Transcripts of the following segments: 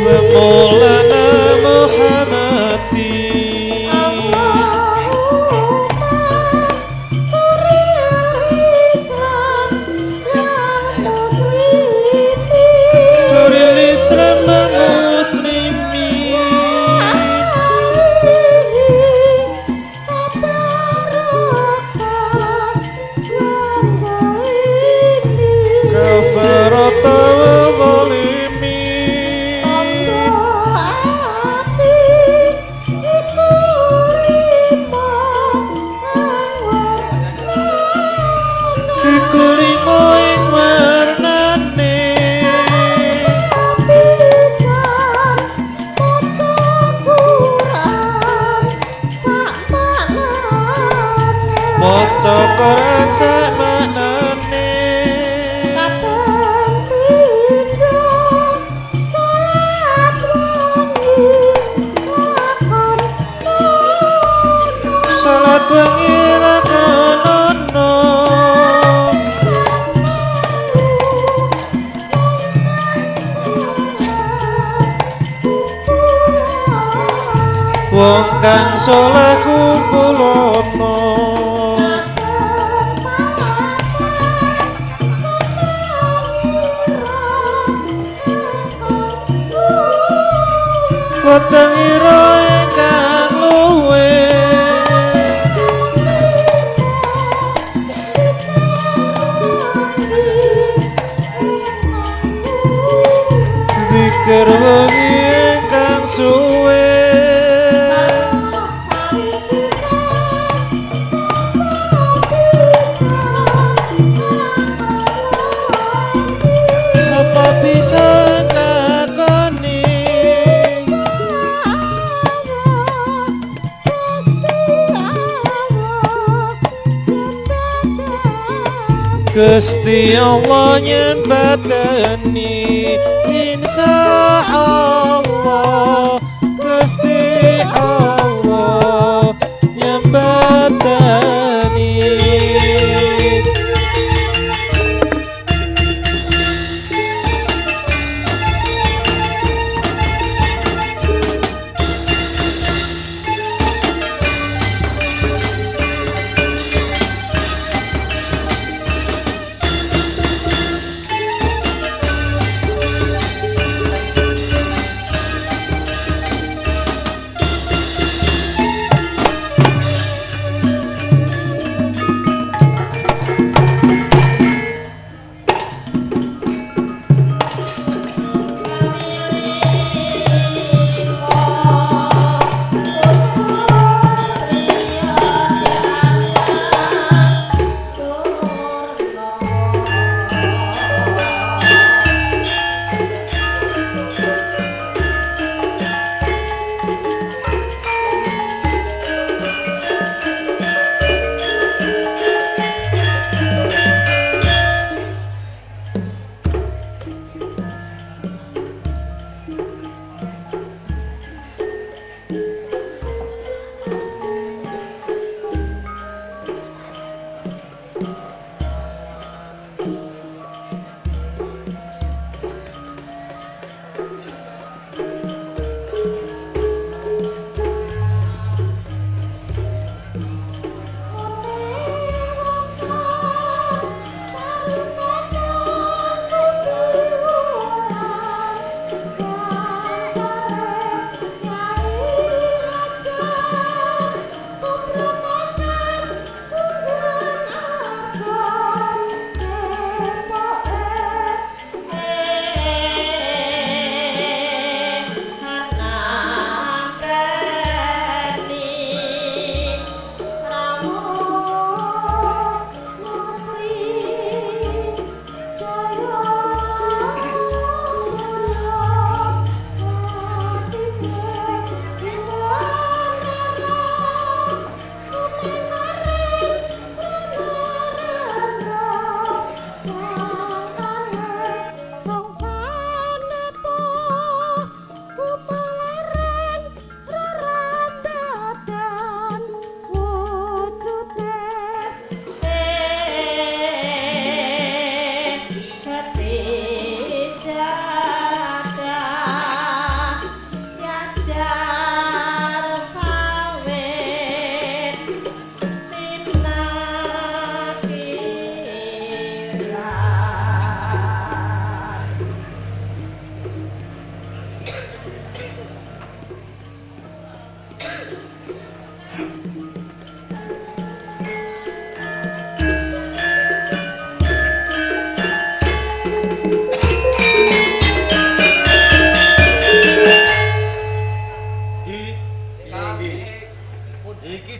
wa maulana Muhammadin. Suril Islam wal muslimin. Kafarata wa zalimin. Iku limo ing warnane. Maca Quran sak maknane. Salat wengi lakonono. Wong kang saleh kumpulono. Weteng ira ingkang luwe. Zikir wengi ingkang suwe. Sapa bisa nglakoni. Gusti Allah nyembatani insyaallah. Gusti Allah nyembatani.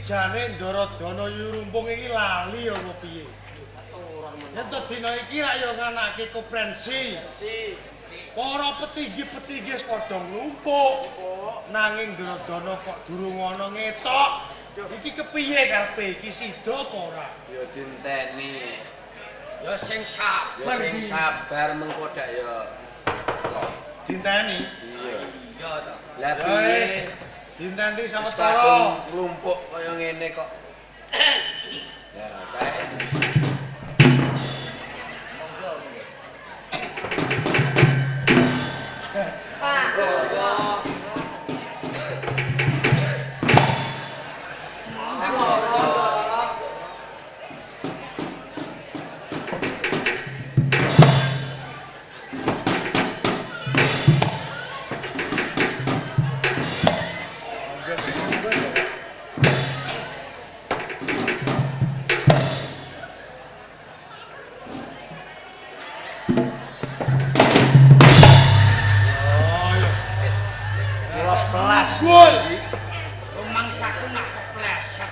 Jane Ndaradana Yurumpung iki lali apa piye? Yen dina iki rak yo nganake konferensi. Para petinggi-petinggi padha nglumpuk. Nanging Ndaradana kok durung ana ngetok. Iki kepiye karepe? Iki sida apa ora? Ya dinteni. Ya sing sabar mengko dak ya. Dinteni? Iya. iya to. Lah piye? Dinteni sawetara nglumpuk kaya ngene kok. Ya, kae. Gol. Rumangsaku nak kepleset.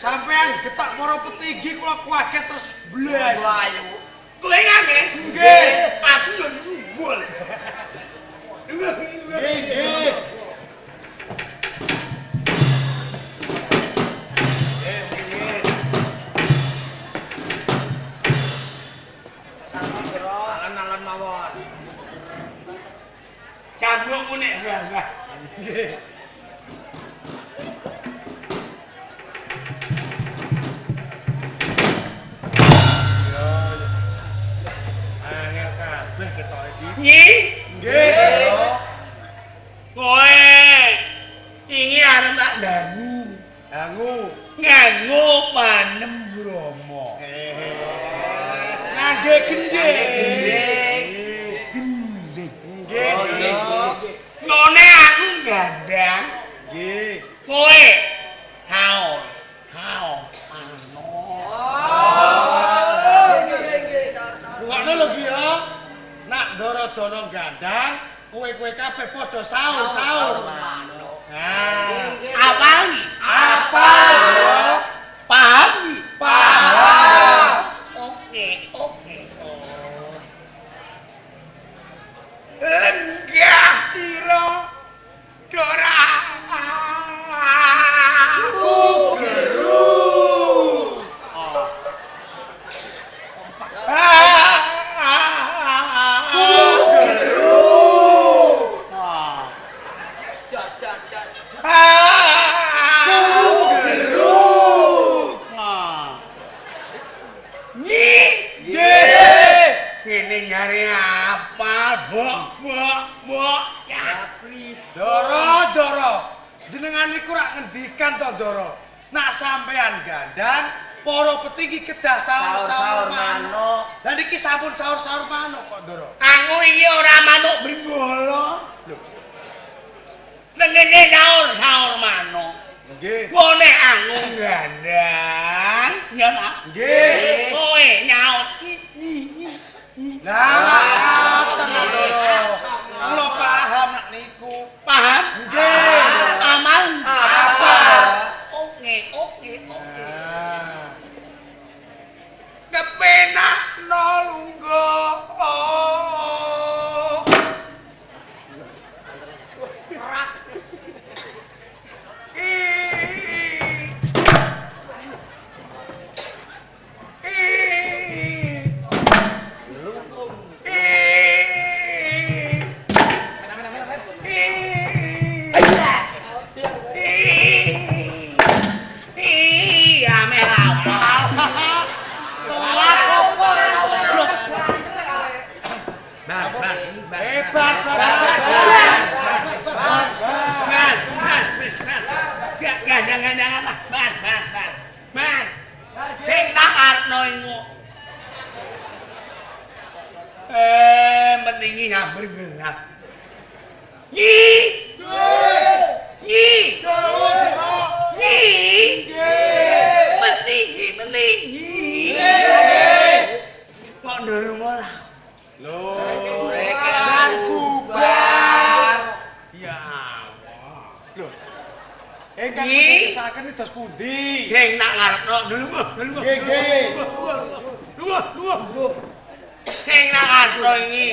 Sampean getak para petinggi kula kaget terus blas. Mlayu. Kowe nggih? Nggih. Aku yo nyumbul. Nggih. Alan mawon. Kamu muni enggak. Nggih. Nyi? Nggih. Kowe iki arep tak dangu. Dangu. Nganggo panem Brama. Ngangge gendhing. Gendhing. Nggih. None aku gandang. Nggih. Kowe haon. Ano. Ngono lho ki ya. Nak Ndaradana gandang, kowe-kowe kabeh padha saur-saur. Nah, Apa iki? apa ya? Paham? Paham. Oke. Lenggah ira Dora. Geru. Ini nyari apa, Mbok? Ya, Doro. Jenengan niku rak ngendikan to, Doro. Nak sampean gandang, para petinggi kedah saur-saur manuk. Lah niki sampun saur-saur manuk kok, Doro. Aku iki ora manuk Bringgala. Lho. Nengene saur manuk. Nggih. Ngene aku gandang, ya nak. Nggih. Kowe nyaut. Nah, tenang, Doro. Kula paham nak niku. Paham? Nggih. Aman. Apa? Oke. Nah. Kepenak nolunggo. Mentingi hampir gelap. Nyi. Nyi. Nyi. Mentingi. Kok dulu malah. Loh, Mereka bubar. Ya Allah. Loh. Engkang Nyi. kesaken dos pundi? Geng nak ngarepno dulu mah. Nggih, nggih. Lu. Geng nak ngarepno iki.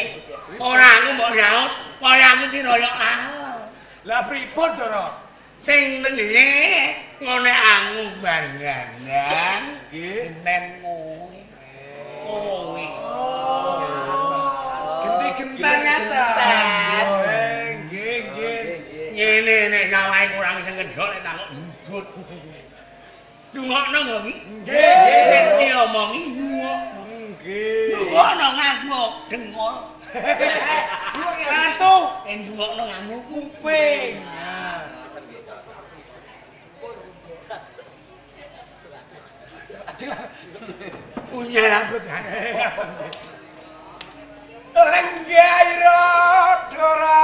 Ora aku mbok nyaut, wayamu diroyok ah. Lah pripun, Doro? Sing nengene ngene angu bareng-bareng Nggih. nen ngowe. Ngowe. Genti-genten nyata. Nggih, nggih. Ngene nek nyawae kurang sing ngedok nek takok ndut. Dungokno kok iki. Nggih, nggih. Sing diomongi nungok. Nggih. Dungokno nganggo dengol. Ratu. Ndungokno nganggo Kuping. punya rambut kan. Lenggairo dora.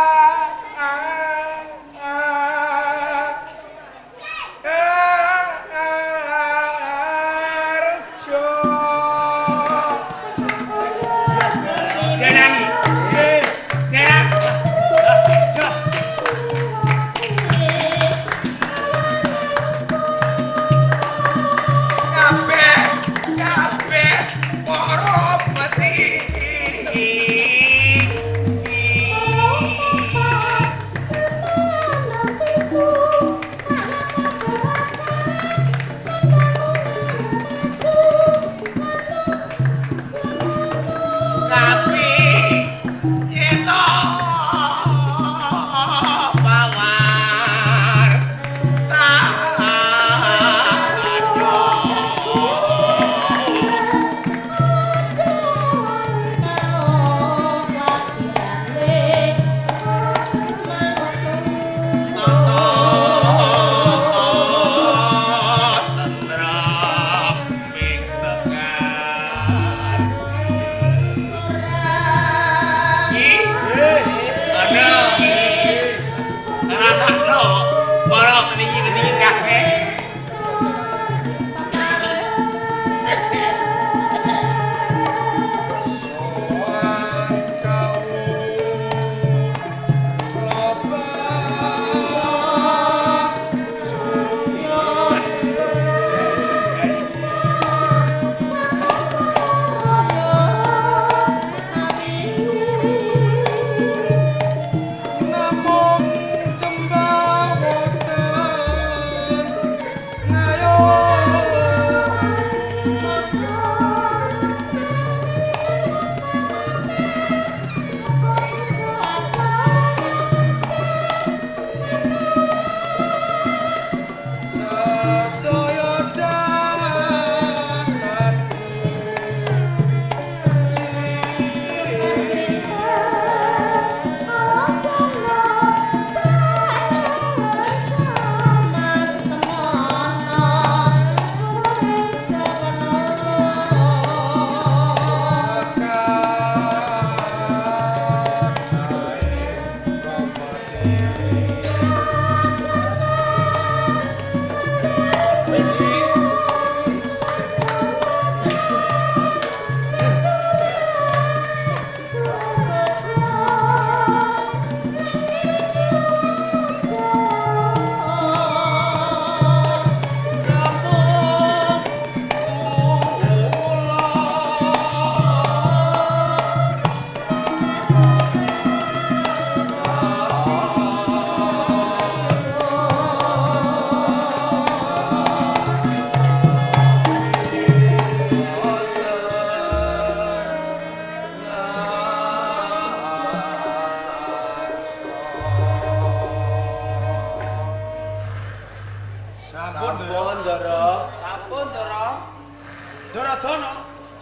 Dono.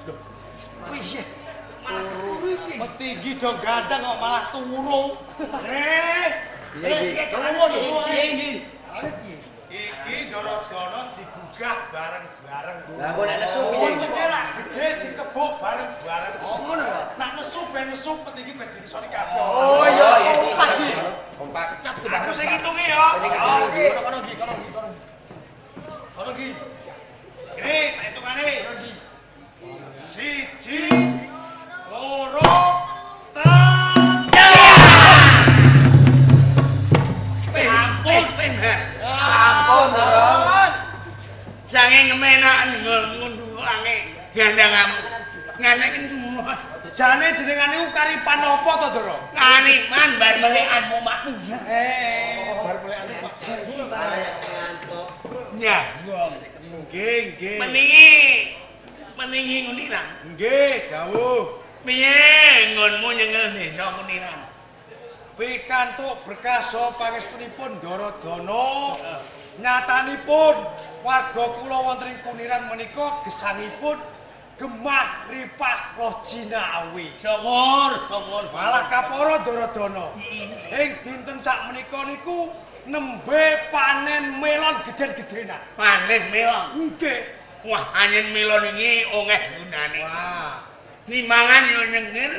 Lho, piye? Malah turu iki. Petinggi do gandang kok malah turu. Piye iki? Iki Dorojono digugu munggah bareng-bareng. Lah kok nek nesu piye? Wong kira gede dikebuk bareng-bareng. Oh ngono ya. Nak nesu ben nesu petinggi ben disoni kabeh. Oh iya kompak iki. Kompak. Cat Aku sing ngitungi ya. Kono iki. Kono iki. Ini tak hitungane. Siji, loro, Ampun, Doro. Sange ngemenaken ngunduhane gandangamu. Ngene kenduh. jane jenengane ku Karipan apa to, Doro? Karipan bar melek asmu makmu. Bar mulai anu Pak. Ya, Nggih. Meningi nguniran. Nggih, dawuh. Piye ngonmu nyengel desa kuniran? Pikantuk berkah saha pangestunipun Daradana. Nyatanipun warga kula wonten ing Kuniran menika gesangipun gemah ripah roh jinawi. Syukur. Malah kapara Daradana. Ing dinten sak menika niku nembe panen melon gedhen-gedhenan. Panen melon. Nggih. Wah, panen melon iki akeh gunane. Wah. Nimbangan yo nyengir.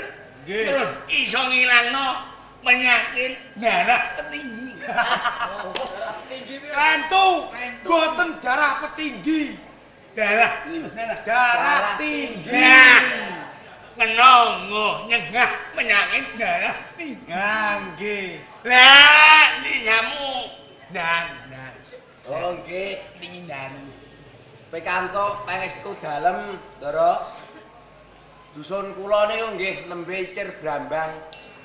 Nggih. Terus iso ngilangno penyakit darah tinggi. Kantu boten darah petinggi. Darah Tinggi. Ya. Menunggu nyegah penyakit darah tinggi. Nggih. Lah, dinyamu dan. Oh nggih. Dingin dan. Pikantuk pangestu dalem, Doro. Dusun kula niku nggih nembe icir brambang.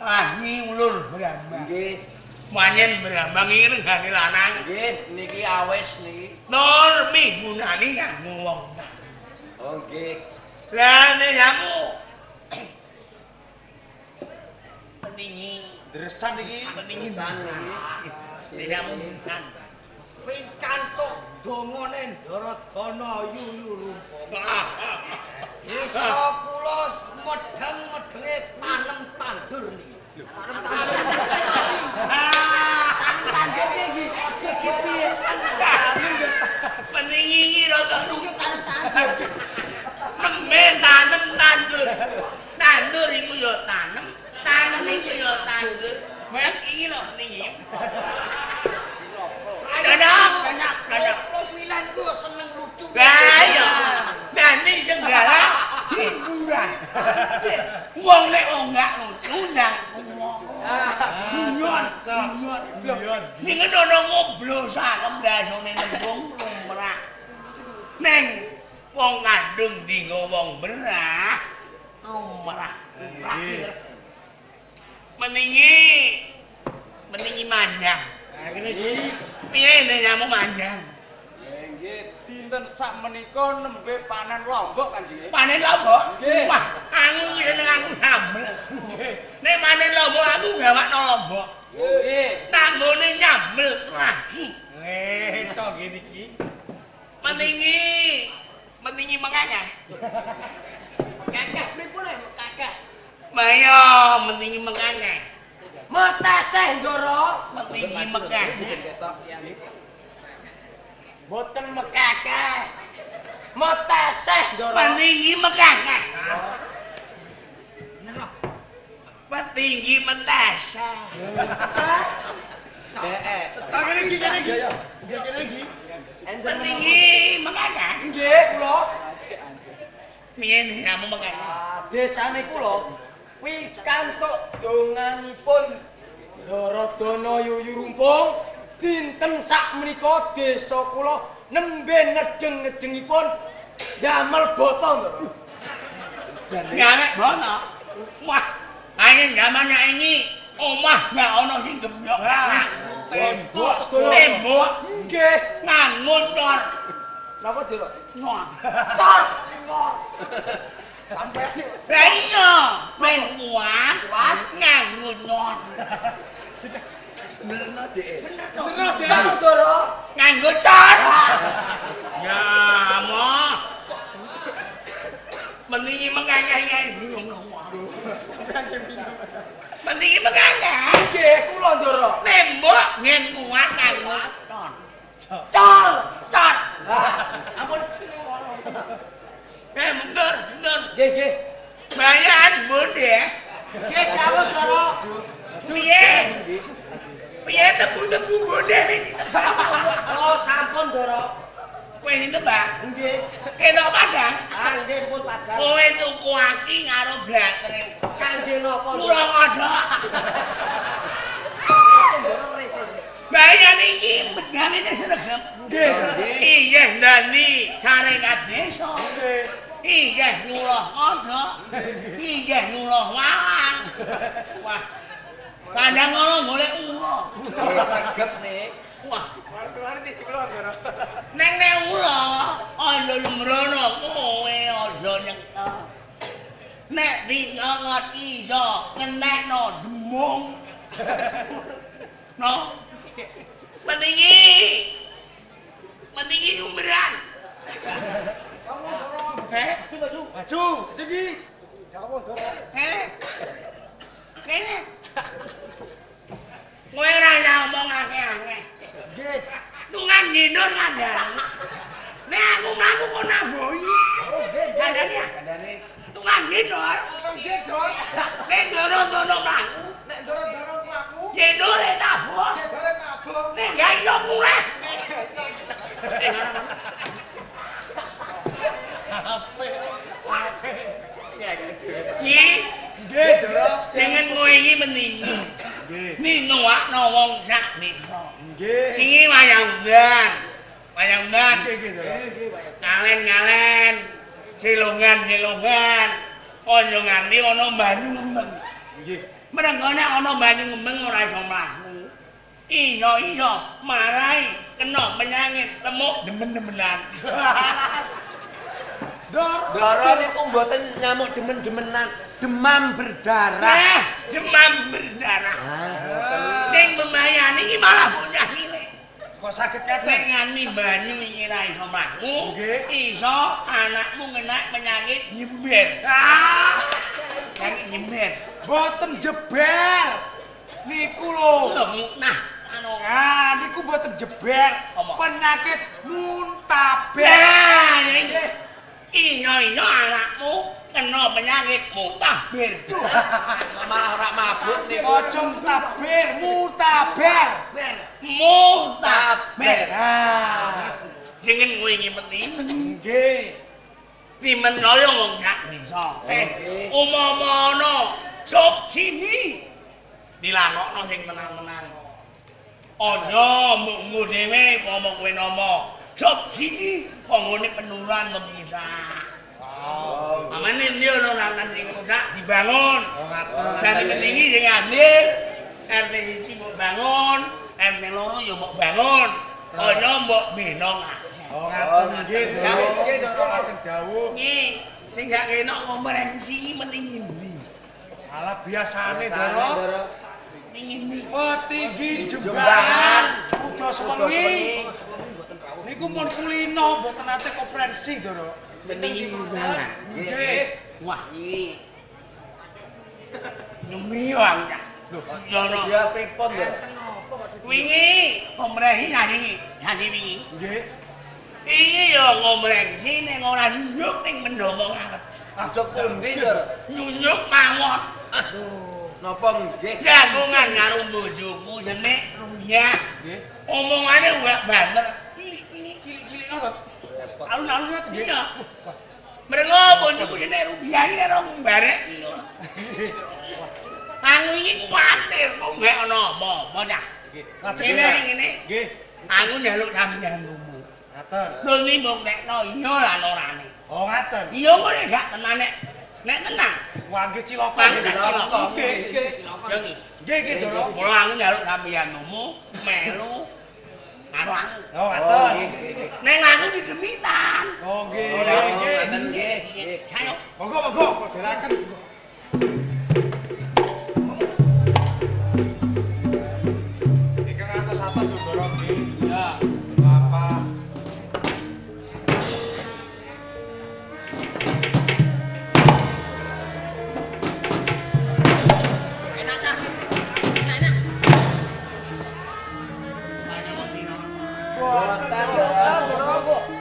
Ahmi ulur berambang. Nggih. Manyen berambang iki lenggane lanang. Nggih, niki awis niki. Nur migunani kanggo wong tani. Oh nggih. Lah dinyamu peningi. Dresan iki. Peningi San niki. dinyamu kan. Pikantuk dongane Daradana yuyurumpung. Ah. Desa kula medheng-medhenge tanem tandur niki. Tandur iki iki piye? Peningi iki rada nunggu tandur. Nemen tanem tandur. Tandur iku yo tanem, tanem iku yo tandur. Mek iki lho peningi. Dadak. Wilan iku seneng lucu. Lah ya. Dadi segala hiburan. Wong nek enggak lucu ndang Bunyon. Ning ngono ngoblosaken dasane nembung lumrah. Neng wong kandung dinggo wong berah. Lumrah. Meningi mandang. Nah, ngene iki. Piye nek nyamu mandang? Nggih, dinten sak menika nembe panen lombok kan nggih. Panen lombok? Nggih. Wah, aku seneng aku sambel. Nek panen lombok aku gawakno lombok. Nggih. Tanggone nyambel lagi. Cok ngene iki. Meningi mengangah. Kakak pripun ae kakak? Mayo meningi mengangah. Metaseh Ndoro. Meningi mengangah. Ketok ya. Boten mekakeh. Metaseh Ndoro. Meningi mengangah. Petinggi mentasa. Tak ngene iki. Ngene iki. Petinggi mengangah. Nggih kula. Piye nyamu mengangah? Desane kula pikantuk donganipun Daradana yuyurumpung dinten sak menika desa kula nembe nedeng-nedengipun damel boto Ndoro. Nyamek bono. Wah, angin zamane ini omah gak ono sing gemyok. Tembok Tembok Nggih. ngangun cor. Napa jero? Ngor. Cor. Ngor. Sampai Lah iya, men kuat nganggo nyot. Benerno jek. Cor Ndoro. Nganggo cor. Ya, moh. Meningi mengangah bingung dong. Meningi mengangah. Nggih, kula Ndoro. Tembok ngen kuat nganggo cor. Cor. Ampun. Mundur. Nggih. Bayan bunde. Nggih, dawuh Ndara. Piye tebu-tebu bunde iki. Oh, sampun Ndara. Kowe nembak. Nggih. Ketok padang. Ah, nggih pun padang. Kowe tuku aki karo blatre. Kangge napa? Kula kodhok. Resen Ndara resen. Bayan iki medamene sregep. Nggih. Iya ndani karengan desa. Nggih. Iya nyuluh kodhok. Iya nyuluh walang. Wah. Kadang ngono golek ula. Sregep nih. Wah, Keluar di sekolah Ndara. neng ula aja lembrono kowe aja nyekta. Nek dinangat iso ngenekno demung. No. Mendingi umberan. Maju. Segi. Kene. Kowe ora ngomong akeh-akeh. Nggih. Tungan nyindur kandhane. Nek aku mlaku kok nambohi. Kandhane. Tungan nyindur. Nggih, Dor. Nek ndoro-ndoro mlaku. Nek Ndara mlaku, Nyindur tabuh. Ndara tabuh. Nek gak iso muleh. Nggih, Nggih, Ndara. dengan kowe iki mendingi. Nggih. Ninowakno wong sak desa. Nggih. Iki wayang-wayang. Wayang-wayang. Nggih, Ndara. Ngalen-ngalen. Silungan-silungan. Aja nganti ana banyu ngembeng. Nggih. Merengko nek ana banyu ngembeng ora iso mlaku. Iso marai kena penyakit temuk demen-demenan. Ndara niku mboten nyamuk demen-demenan, demam berdarah. Nah, demam berdarah. Sing membayani iki malah bocah cilik. Kok sakit Nek katen? ngani banyu iki ra iso mlaku, Nggih. iso anakmu kena penyakit nyember. Penyakit nyember. Boten jebel. Niku lho. Lho muknah anu. Ah, niku boten jebel. Apa? Penyakit muntaber. Nah, iki. Iya anakmu kena penyakit mutabir. Malah ora mabuk niku. Aja muntaber, mutaber. Mutabir. Ah, Jengen kowe iki penting. nggih. Timen kaya wong sak desa. Umpama ana subsidi dilakokno sing tenang-tenang. Aja mbokmu dhewe umpama kowe nama subsidi panggone penurunan pemisah. Amane dia ora nang sing rusak dibangun. Dan penting iki sing ambil RT 1 mbok bangun, RT 2 ya mbok bangun. Aja mbok benong akeh. Oh, ngaten nggih, Ndara. Nggih, Ndara. Ngaten dawuh. Nggih, sing gak ketok komprehensi mending ndi? Alah biasane, Ndara. Ning ndi? Petinggi jembaran udah sewengi. Niku pun kulino mboten nate konferensi, Ndara. Mending gimana? Nggih. Wah, iki. Nyumiang ya. Lho, Jono. Ya pripun, Ndara? Wingi kompresi nasi wingi. nggih. Iki ya kompresi ning ora nyuk ning pendomo ngarep. Aja pundi, Ndara? Nyunyuk mawon. Napa nggih? Jagungan karo bojoku jeneng Rumiah. Nggih. Omongane gak banter. Cilik-cilik ngoten. Alun-alun ngoten nggih. Iya. Mereka bojoku jeneng Rumiah iki ora mbarek iki. Aku iki kuwatir kok gak ana apa-apa cah. Nggih. Lajeng Ngene Ndara. ngene. Nggih. Aku njaluk sampeyanmu. Ngaten. Dene mbok nekno iya lan orane. Oh, ngaten. Iya kok gak tenan nek tenang. Wah, nggih cilaka. Pak, nggih. cilaka. Nggih. Ya iki. Nggih, nggih, Ndara. Mula aku njaluk sampeyanmu melu karo aku. Oh, ngaten. Neng aku didemitan. Oh, nggih, Oh, nggih. ngaten nggih. Sayo. Monggo, monggo, kok jeraken. Iki atas-atas lho, Ndara nggih. Ya. Apa? Enak cah. Enak. Boten, Ndara.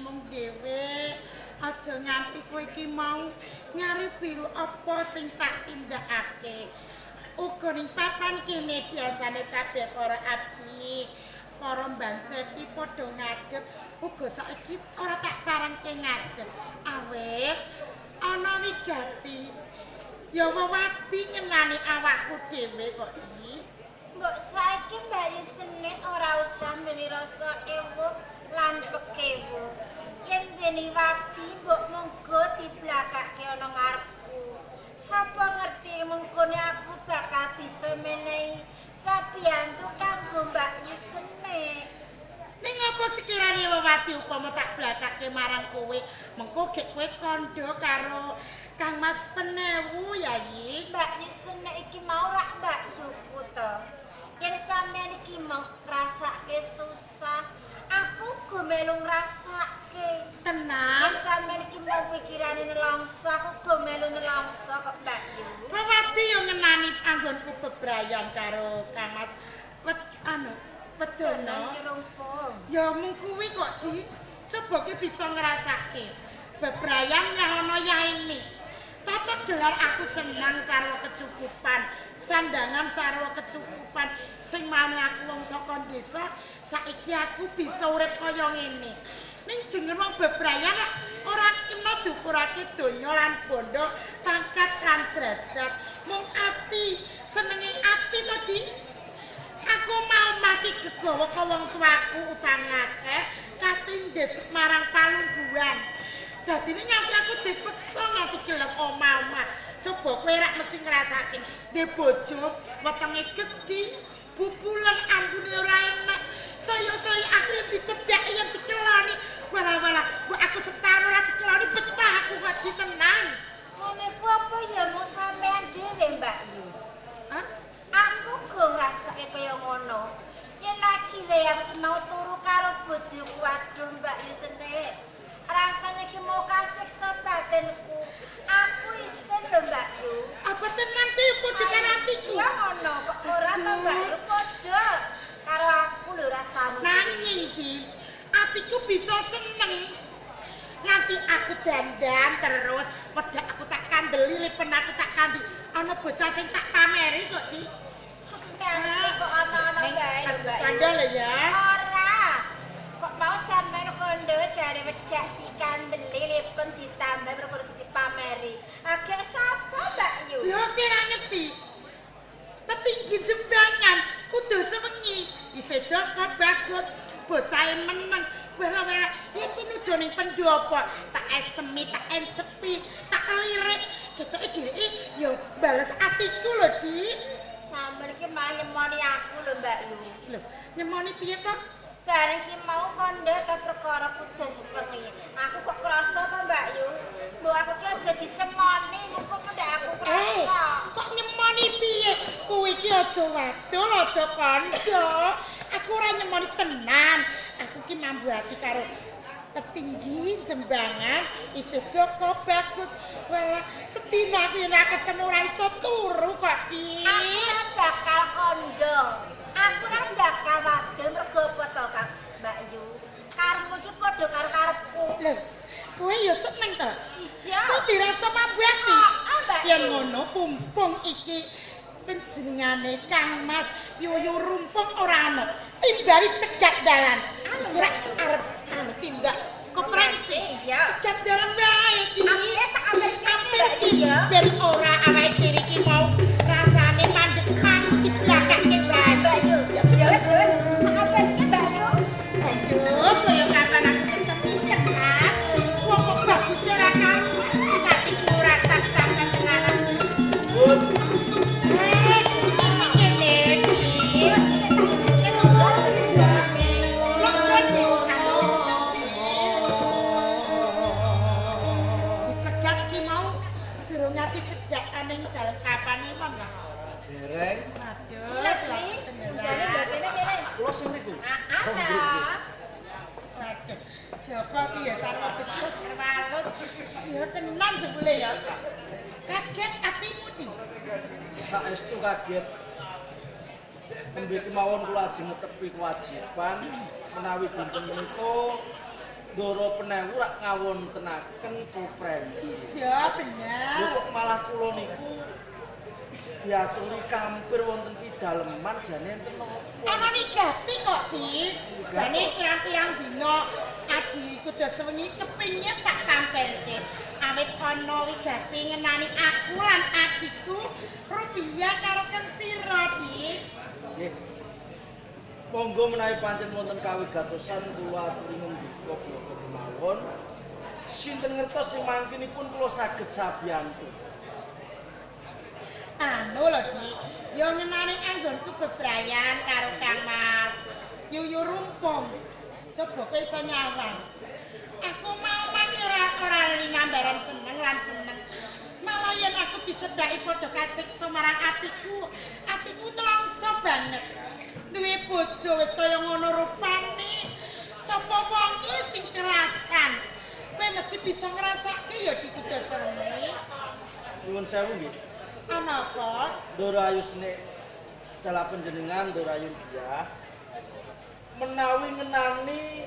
mung dhewe. Aja nganti kowe iki mau nyari apa sing tak tindakake. Uga ning papan kene biasane kabeh para abdi, para mbancet iki padha ngadep, uga saiki ora tak parengke ngadep. Awet ana wigati ya wewati ngenani awakku dhewe kok iki. Mbok saiki Mbak Yusene ora usah mili rasa ewuh lan pekewu. Yen dene wati mbok monggo diblakake ana ngarepku. Sapa ngerti mengkone aku bakal bisa menehi sabiyantu kanggo Mbak Yusene. Ning apa sekirane wewati upama tak blakake marang kowe, mengko gek kowe kandha karo Kang Mas Penewu ya Yi. Mbak Yusene iki mau rak Mbak Suku to. Yen sampeyan iki mau ngrasake susah, aku go melu ngrasake. Tenang. Yen sampeyan iki mau pikirane nelongso, aku go melu nelongso kok Mbak Yu. Wewati yo ngenani anggonku bebrayan karo Kang Mas Wedono. Ya mung kuwi kok Di. Coba ki bisa ngrasake. Bebrayan ya ana yaene. Tata gelar aku senang sarwa kecukupan, sandangan sarwa kecukupan. Sing mane aku wong saka desa, saiki aku bisa urip kaya ngene. Ning jeneng wong bebrayan ora kena diukurake donya lan bondo, pangkat lan derajat. Mung ati, senenge ati to Di. Aku mau maki gegawa ka wong tuaku utange akeh, katindes marang palungguhan. Dadine nganti aku dipeksa nganti gelem omah-omah. Coba kowe rak mesti ngrasake, dhe bojo wetenge gedhi, bubulan ambune ora enak. Saya aku yang dicedhaki yang dikeloni. Wala-wala, aku setahun ora dikeloni betah aku kok ditenan. Ngene ku apa ya mung sampean dhewe Mbak Yu. Hah? Aku go ngrasake kaya ngono. Yen lagi wae aku mau turu karo bojoku, waduh Mbak Yusene. Rasane ki mau kasiksa batinku. Aku isin lho Mbak Yu. Apa tenan ki padha karo atiku? Ya ngono kok ora to Mbak Yu padha karo aku lho rasamu. Nanging Di, atiku bisa seneng. Nganti aku dandan terus, wedak aku tak kandeli, lipen aku tak kandi. Ana bocah sing tak pameri kok Di. Sampeyan iki kok ana-ana bae lho Mbak Yu. Kandel ya. Ora. Kok mau sampeyan kondo jare wedak dikandeli lipen ditambah perkara dipameri. Agek sapa Mbak Yu? Lho kira ngerti. Petinggi jembangan kudu sewengi. Isih Joko bagus, bocahe meneng. Wela-wela yen pinuju ning pendopo, tak esemi, tak encepi, tak lirik. Ketoke dheweke ya bales atiku lho, Di. Sampeyan iki malah nyemoni aku lho Mbak Yu. Lho, nyemoni piye to? Bareng ki mau kondo ta perkara kudas wengi. Aku kok krasa to Mbak Yu. Mbok aku ki aja disemoni, mumpung ndak aku krasa. Kok nyemoni piye? Kuwi iki aja wadul, aja kandha. Aku ora nyemoni tenan. Aku ki mambu ati karo petinggi jembangan isih Joko bagus. Walah, sedina aku yen ketemu ora iso turu kok, Di. Aku ora bakal kondo. Aku ora bakal wadul mergo apa to, Kang Mbak Yu. Karepmu ki padha karo karepku. Lho, kowe ya seneng to? Iya. Kowe dirasa mambu ati. Mbak Yen Yu. ngono pumpung iki panjenengane Kang Mas Yuyu rumpung ora ana. Timbali cegat dalan. Kira arep tindak koperasi. Iya. Cegat dalan wae iki. Aku tak Amerika ya. Ben ora awake dhewe iki mau rasane mandeg mang di belakangke wae. Mbak Yu. Ya Wes tak Amerika Mbak Yu. Aduh, kaya kapan aku ketemu tenan. Wong kok bagus ora karuan. Tapi ora tak sampe tenanan. Dicegat ki mau durung ngati cedak aning dalem kapane mon. Dereng. Aduh, Lebih. Jane batene kene. Kula sing niku. Ada. bagus. Joko ki ya sarwa beses walus. Ya tenan jebule ya. Kaget atimu Di. Saestu kaget. Nembe kemawon kula ajeng netepi kewajiban menawi dinten menika Ndara Penewu rak ngawontenaken konferensi. Iya bener. Lho kok malah kula niku diaturi kampir wonten pidaleman jane enten napa? Ana wigati kok, Di. Jane pirang-pirang dina Adi kudu sewengi kepingin tak kamperke. Awit ana wigati ngenani aku lan adikku rupiah karo Kensira, Di. Nggih. Monggo menawi pancen wonten kawigatosan kula aturi ngendika bloko kemawon. Sinten ngertos sing mangkinipun kula saged sabiyantu. Anu lho, Di. Yo ngenani anggonku bebrayan karo Kang Mas Yuyu Rumpung. Coba kowe iso nyawang. Aku mau mati ora linambaran seneng lan seneng. Malah yen aku dicedhaki padha kasiksa marang atiku telongso banget. Duwe bojo wis kaya ngono rupane. Sapa wonge sing kerasan? Kowe mesti bisa ngrasake ya di kudu senenge. Nuwun sewu nggih. Ana apa? Ndara Ayusne dalah panjenengan Ndara Yundia menawi ngenani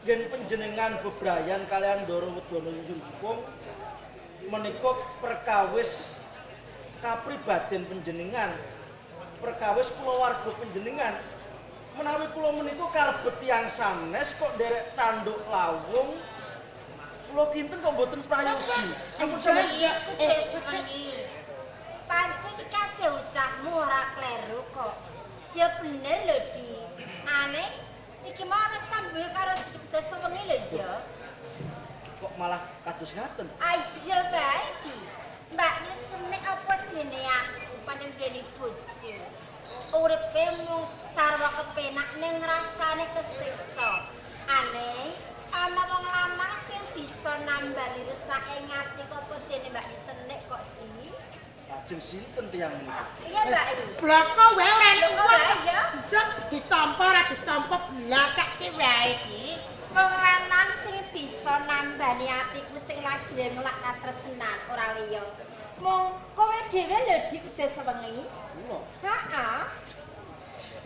yen panjenengan bebrayan kalian Ndara Wedana Yumpung menika perkawis kapribaden panjenengan, perkawis kulawarga panjenengan. Menawi kula menika kalebet tiyang sanes kok nderek canduk lawung, kula kinten kok mboten prayogi. Sampun Iya, sewengi. Pancen kabeh ucapmu ora kleru kok. Ya bener lho, Di. Aneh iki mau ana sambel karo sedaya sewengi lho, ya. Kok malah kados ngaten? Aja bae, Di. Mbak Yusne apa dene aku pancen dene bojo. Uripe mung sarwa kepenak ning rasane kesiksa. Aneh, ana wong lanang sing bisa nambani rusake ngati apa dene Mbak Yusne kok, Di. Lajeng sinten tiyang menika? Iya, Mbak. Bloko wae ora enak Bloko wae, ya. Zek ditampa ora ditampa blakake wae iki. Wong lanang sing bisa nambani atiku sing lagi ngelak katresnan ora liya. Mung kowe dhewe lho Di udah sewengi. Kula. Heeh.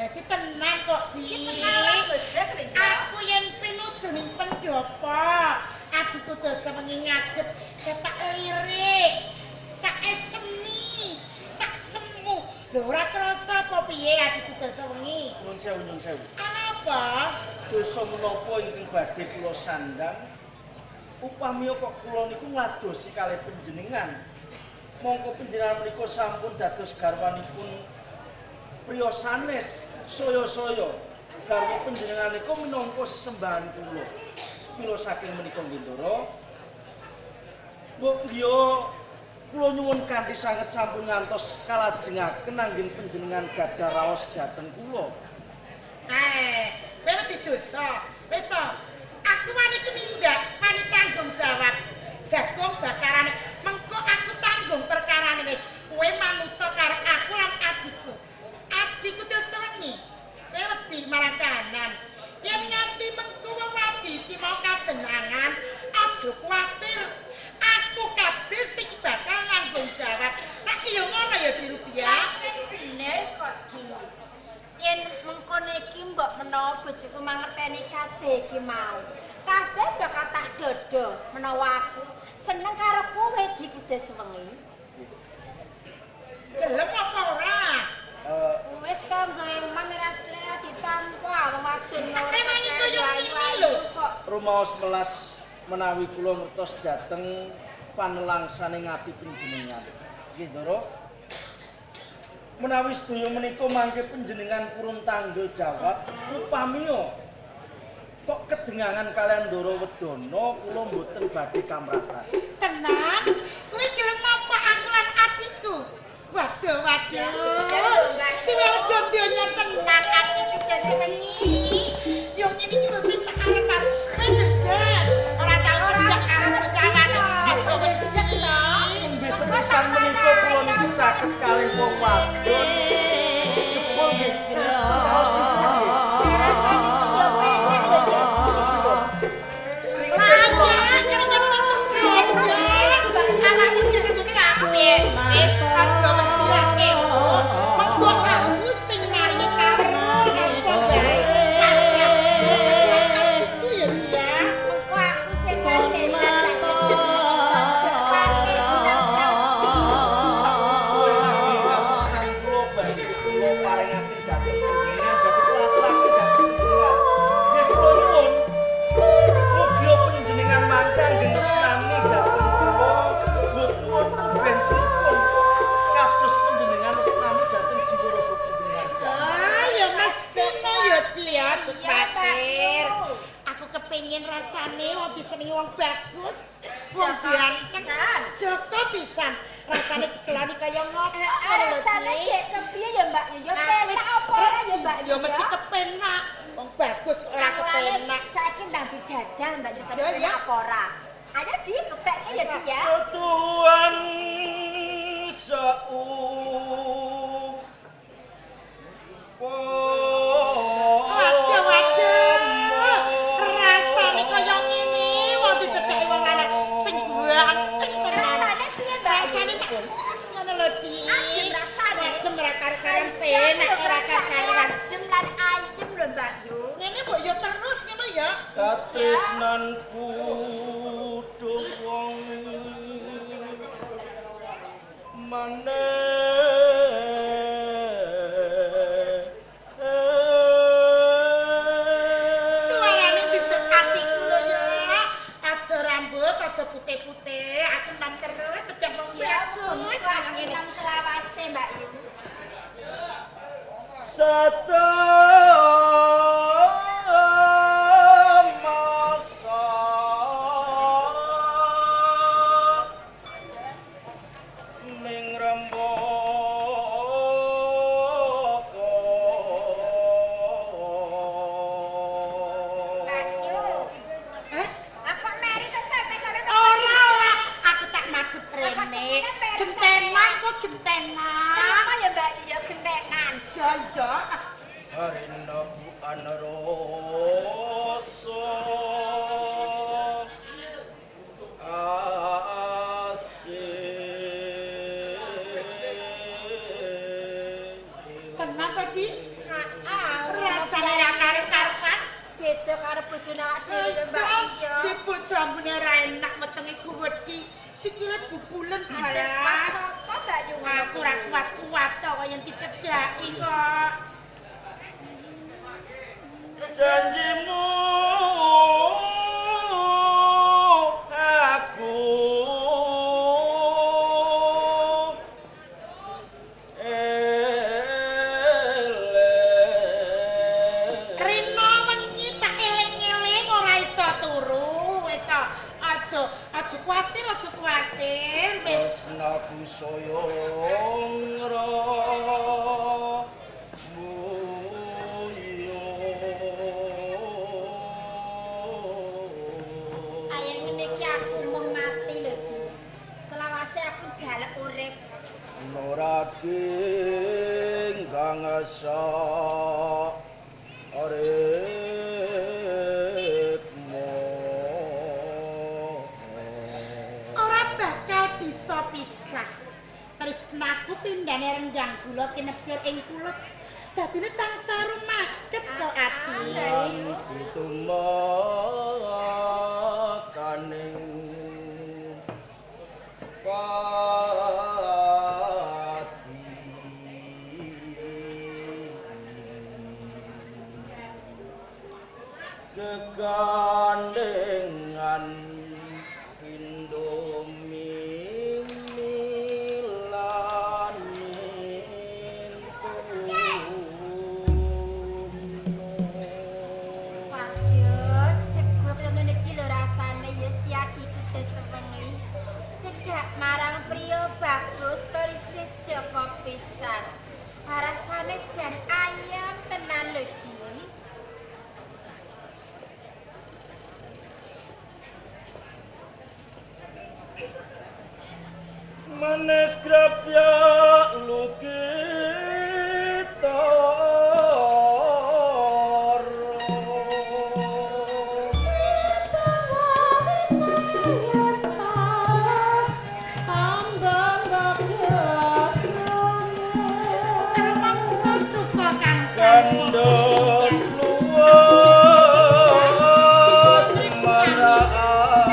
Iki tenan kok, Di. Iki tenan Gusek lho ya. Aku yen pinuju ning pendopo, adikku do sewengi ngadep ketak lirik. Tak esemi, tak semu. Lho ora krasa apa piye adikku do sewengi? Nuwun sewu. Apa? Dosa menapa ingkang badhe kula sandang upami kok kula niku ngladosi kalih panjenengan. Mongko panjenengan menika sampun dados garwanipun priya sanes saya-saya. Garwa panjenengan niku minangka sesembahan kula. Mila saking menika nggih Ndara. Mbok nggih kula nyuwun kanthi sanget sampun ngantos kalajengaken anggen panjenengan gadhah raos dhateng kula. Kowe wedi dosa. Wis to, aku wani tumindak, wani tanggung jawab. Jagung bakarane, mengko aku tanggung perkarane wis. Kowe manuta karo aku lan adikku. Adikku terus sewengi. Kowe wedi marang kahanan. Yen nganti mengko wedi iki mau kadenangan, aja kuwatir. Aku kabeh sing bakal nanggung jawab. Nek iya ngono ya di rupiah. Bener kok, Di. Yen mengkono iki mbok menawa bojoku mangerteni kabeh iki mau. Kabeh bakal tak dodo menawa aku seneng karo kowe Di kudu sewengi. Gelem apa ora? Wis to ngeman ora ditampa wong wadon Nek rewangi koyo ngene lho. kok. Rumaos melas menawi kula ngertos dhateng panelangsaning ati panjenengan. Nggih, Ndara. Menawi sedaya menika mangke panjenengan purun tanggel jawab upamiya kok kedengangan kalian Ndara Wedana kula mboten badhe kamratan. Tenan? Kowe gelem apa aku lan adikku? Waduh. Siwarga donya tenan adikku dadi wengi. Yo ngene iki lho sing tak arep-arep. Kowe derdan. Ora tau cedhak karo pecawan. Aja wedhi lho. Nembe sepisan menika kula niku saged kalih wong wadon. Jebul nggih. Raos nggih. Rasane yo penak lho ya. Layak keringet kemprobos. Awakmu jadi kabeh. Wis aja wedi lake. Mengko aku sing maringi karo apa bae. Pasrah. Adikku ya. Kok kepengin rasane wong disenengi wong bagus. Wong Joko ganteng. pisan. Joko pisan. Rasane dikelani kaya ngopo. Rasane cek kepiye ya Mbak ya penak apa ora ya Mbak Ya mesti kepenak. Wong bagus ora kepenak. Saiki ndang dijajal Mbak Iya, Yusuf ya. apa ora? Ayo di buktekne ya Di ya. Tuhan sau Waduh, rasane kaya ngene wong dicedhaki wong lanang sing ganteng tenan. Rasane piye Mbak? Rasane manis ngono lho, Di. Adem rasane. Adem ora karo-karo penak ora karo-karoan. Adem lan ayem lho Mbak Yu. Ngene mbok yo terus ngono ya. katresnanku duh wong Suarane bintet atiku lho ya. Aja rambut, aja putih-putih. Aku nom terus sedang wong bagus kaya ngene. Enam selawase Mbak Yu. Sata masa ning rembaka Mbak Yu. Eh? Aku meri ta sampe-sampe Ora, aku tak madhep rene. Gentenan kok gentenan. Apa ya Mbak Yu ya gentenan. Iya. Harinda bu anroso Tenan to, Di? Heeh. Rasane ra karo-karoan. Beda karo bojone awake dhewe lho Mbak Yu. Di bojo ambune ra enak wetenge kuwedi. Sikile bubulen Asep balas. pas sapa Mbak Yu? Aku ra kuat-kuat to kaya dicedhaki kok. janjimu aku Rina wengi tak eling-eling ora iso turu. Wis to, aja kuwatir, wis. Naku soyong Ayen ngene iki aku mung mati lho Di. Selawase aku jaluk urip. Norake kang asa uripmu Ora bakal bisa pisah. Tresnaku pindhane rendang gula kinepir ing kulit. Dadine tansah rumaket kok ati. Tumakaning pati kegandengan Indomie Waduh, sebab ngene iki lho rasane ya siadi kudu sewengi. Cedak marang priya bagus torise Joko pisan. Rasane jan ayam tenan lho Di. manes grapya lukita Mangsa suka kang kandos luas maraan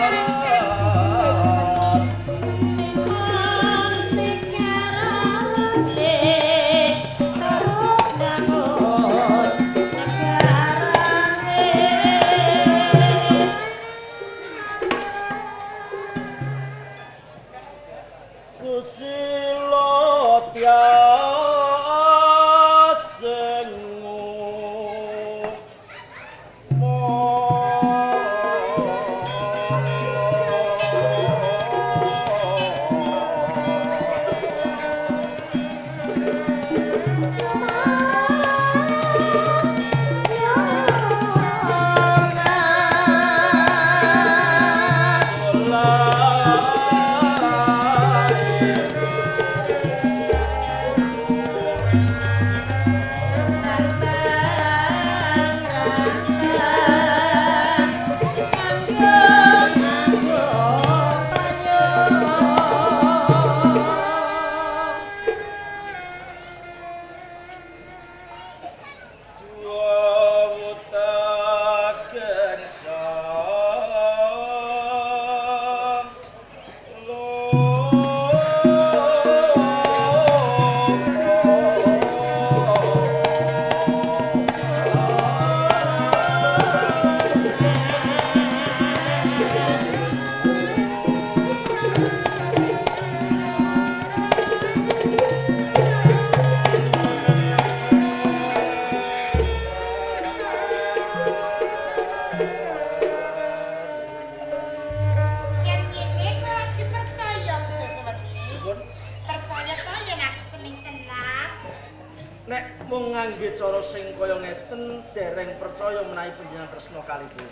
ngangge cara sing kaya ngeten dereng percaya menawi panjenengan tresna kaliku.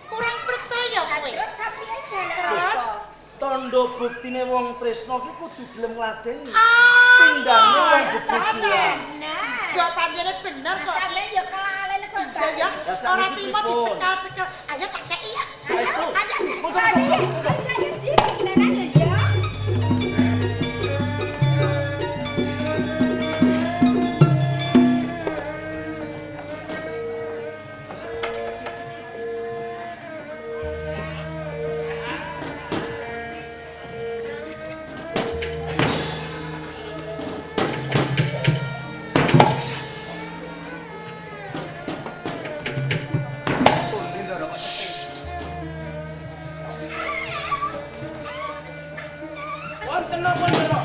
Kurang percaya kowe. Terus sampeyan jalan Terus? Tondo buktine wong tresna ki kudu gelem ngladeni. Ah, Pindhane wong bebujuan. Nah, so panjenengan bener kok. sampeyan yo kelalen kok. Bisa ya, Lah, sakniki ora trimo pripun? dicekal-cekal. Ayo tak kei ya. Saestu. Wonten napa Ndoro?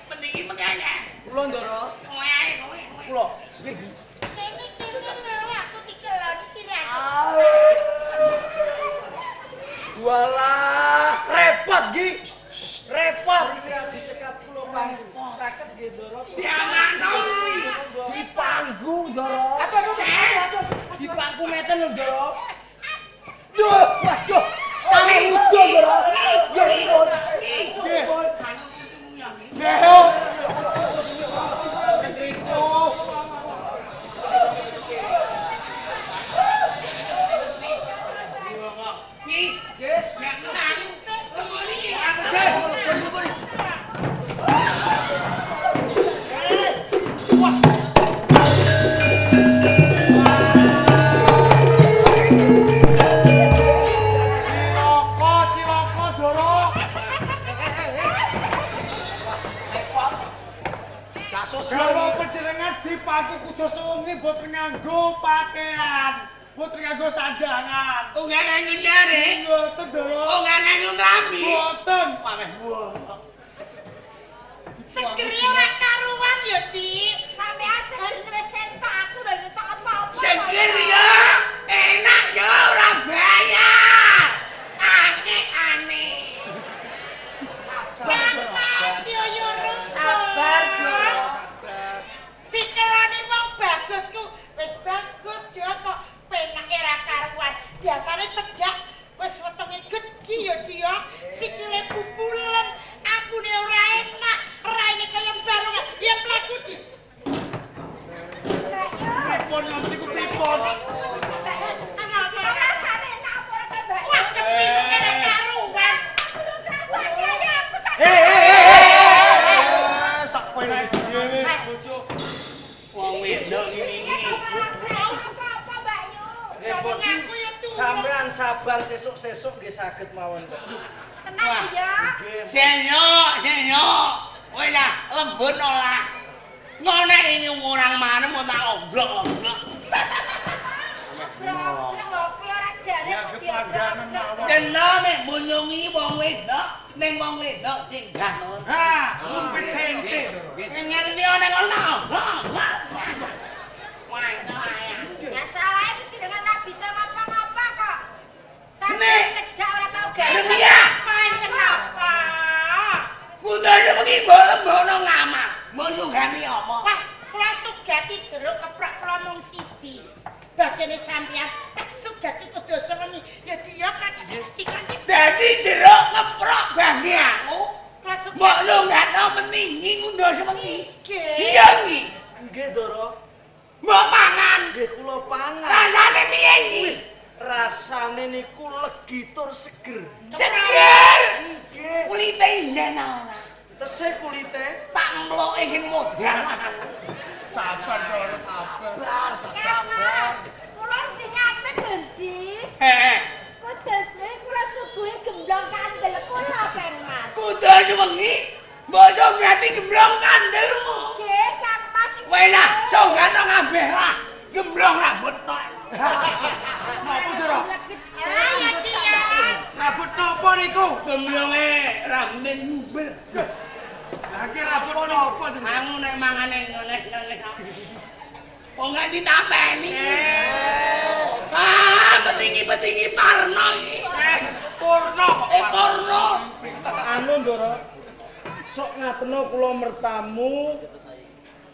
Pendingi mengene. Kula Ndoro. Kowe ae kowe. Kula. Nggih, Nggih. Kene lho aku dikeloni kira-kira. Walah, repot nggih. Repot. Dicekat kula pangku. Saged nggih Ndoro. Ya mano kuwi. Dipanggu Ndoro. Aduh. Dipanggu ngeten lho Ndoro. Duh, waduh. Tali udo Ndoro. Nggih, pun. Nggih. Nggih. Negeriku. Ki, ya tenang. Ngene iki aku Ciloko Ndoro. Kasus Gawa panjenengan dipangku kudu suwengi boten nganggo pakaian. Boten nganggo sandangan. ungane nyindare. Mboten Ndoro. Ungane nglambi. Boten. Pameh buah. Segeri ora karuan ya, Dik. Sampeyan sing wis sentak aku lho nyetok apa-apa. Seger ya. Enak ya ora bayar. Aneh-aneh. Mas yo urus. Sabar, Ndoro. Dikeloni wong bagus ku. Wis bagus jo kok penak era karuan. Biasane cedak wis wetenge gedhi ya dia. Sikile pupulen, ambune ora enak, raine kaya barongan. Ya mlaku di. Pripun nganti ku pripun? Rasane enak apa ora ta, Mbak? Wah, kepintu era karuan. Rasane aja aku tak Sak penake dhewe. Bojo. Wong wedok ini. apa-apa, Mbak Yu. Ngomong aku ya tuh. Sampean sabar sesuk-sesuk nggih saged mawon. Tenang ya. Senyok. Kowe lah lembut ora. Ngono iki ngurang mana mau tak oblok-oblok. Ngopi ora jare Ya kok kepangganan mawon. Kena nek bunyungi wong wedok, ning wong wedok sing ganun. Ha, lumpit sente. Ngerti ana ngono tak oblok. Wah, Ya salahe panjenengan ra bisa ngapa-ngapa kok. Sampe Nek. kedak ora tau gawe. Iya. Main kenapa? Kudune bengi lembokno ngamar. Mau sugani apa? Wah, kula sugati jeruk keprok kula mung siji. Bagene sampeyan tak sugati kudu sewengi. Ya dia kan dikanthi. Dadi jeruk ngeprok bangi aku. Kula sugati. Mbok lu ngatno meninggi ngunduh sewengi. Nggih. Iya nggih. Nggih, Ndoro. Mbok mangan. Nggih kula pangan. Rasane piye iki? Rasane niku legi tur seger. Seger. Nggih. Kulite injen ora. Tesih kulite. Tak mlok ingin modal. Sabar Ndoro, sabar. Mas, kula sing ngaten lho, Si. Heh. Kok deswe kula gemblong kandel kula Kang Mas. Kudu sewengi. Mbok ngati gemblong kandelmu. Nggih Kang Mas. Wes lah, songano ngambeh lah. Gemblong rambut tok. Napa Dara? Ayo Kian. Rambut napa niku? Gemblonge rambute nyumbel. Lah iki rambut napa to? Kamu nek mangane ngene. Kok gak ditapeni? Petinggi Parno iki. Purno kok. Porno. Anu Ndara. Sok ngateno kula mertamu.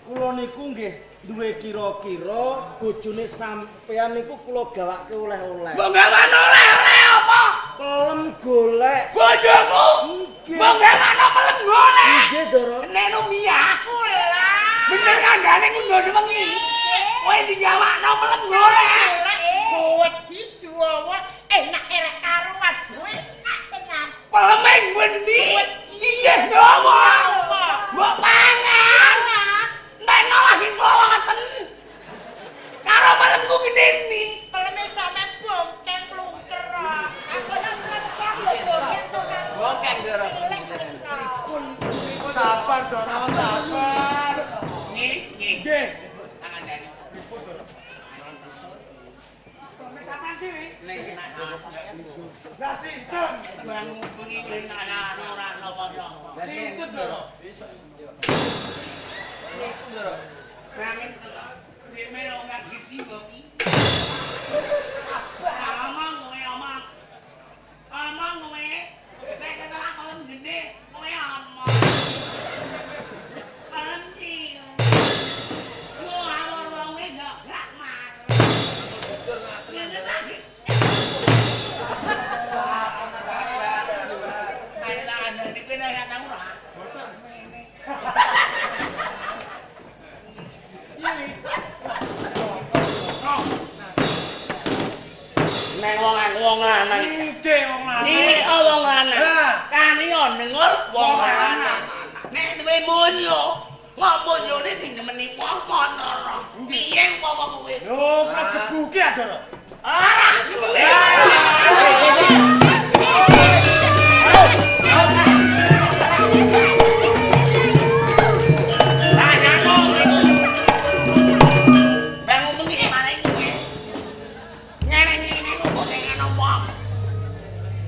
Kula niku nggih duwe kira-kira bojone sampean niku kula gawake oleh-oleh. Mbok gawane oleh-oleh apa? Pelem golek. Bojoku. Mbok gawane pelem golek. Nggih Ndara. Nek Mia. Bener kandhane ngundho sewengi. Kowe digawakno pelem golek. Kowe diduwa enak erek karuan. Enak tenan. Peleme ngendi? Ijeh ndowo. Mbok pangan. Neno lagi keloloten. Karo malemku geneni. Peleme sampean bongkeng lungker. Aku nang mlengkang lho bongkeng to Kang. Bongkeng Dara. Sabar Dara, sabar. Nggih. Tangan dari. Sampeyan sih. Lah sinten? Bang bengi sana ora napa-napa. Sinten Dara? Banget. Dhewe ora gigi kok iki. Amang kowe amang. Amang kowe. Nek kena malam gede kowe amang. Anti. Yo awor wong gak mar. Ayolah ana niku nek ana ora. Neng wong lanang. Nggih wong lanang. Iki wong lanang. Kani yo nengol wong lanang. Nek duwe mulya, kok mulyane dinemeni wong manara. Piye umpama kowe? Lho, kok gebuke ya Dara? Ora gebuke.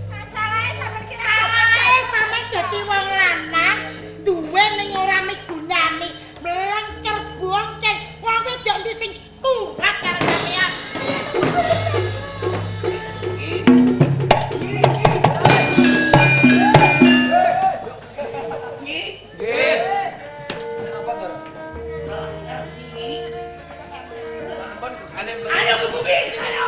Masalahe sampean kira Salahe sampe dadi wong lanang duwe ning ora migunani mlengker bongkeng wong wedok ndi sing kuat karo sampean. Nggih. Kenapa Dara? Ampun kesane Ayo kebuki, ayo.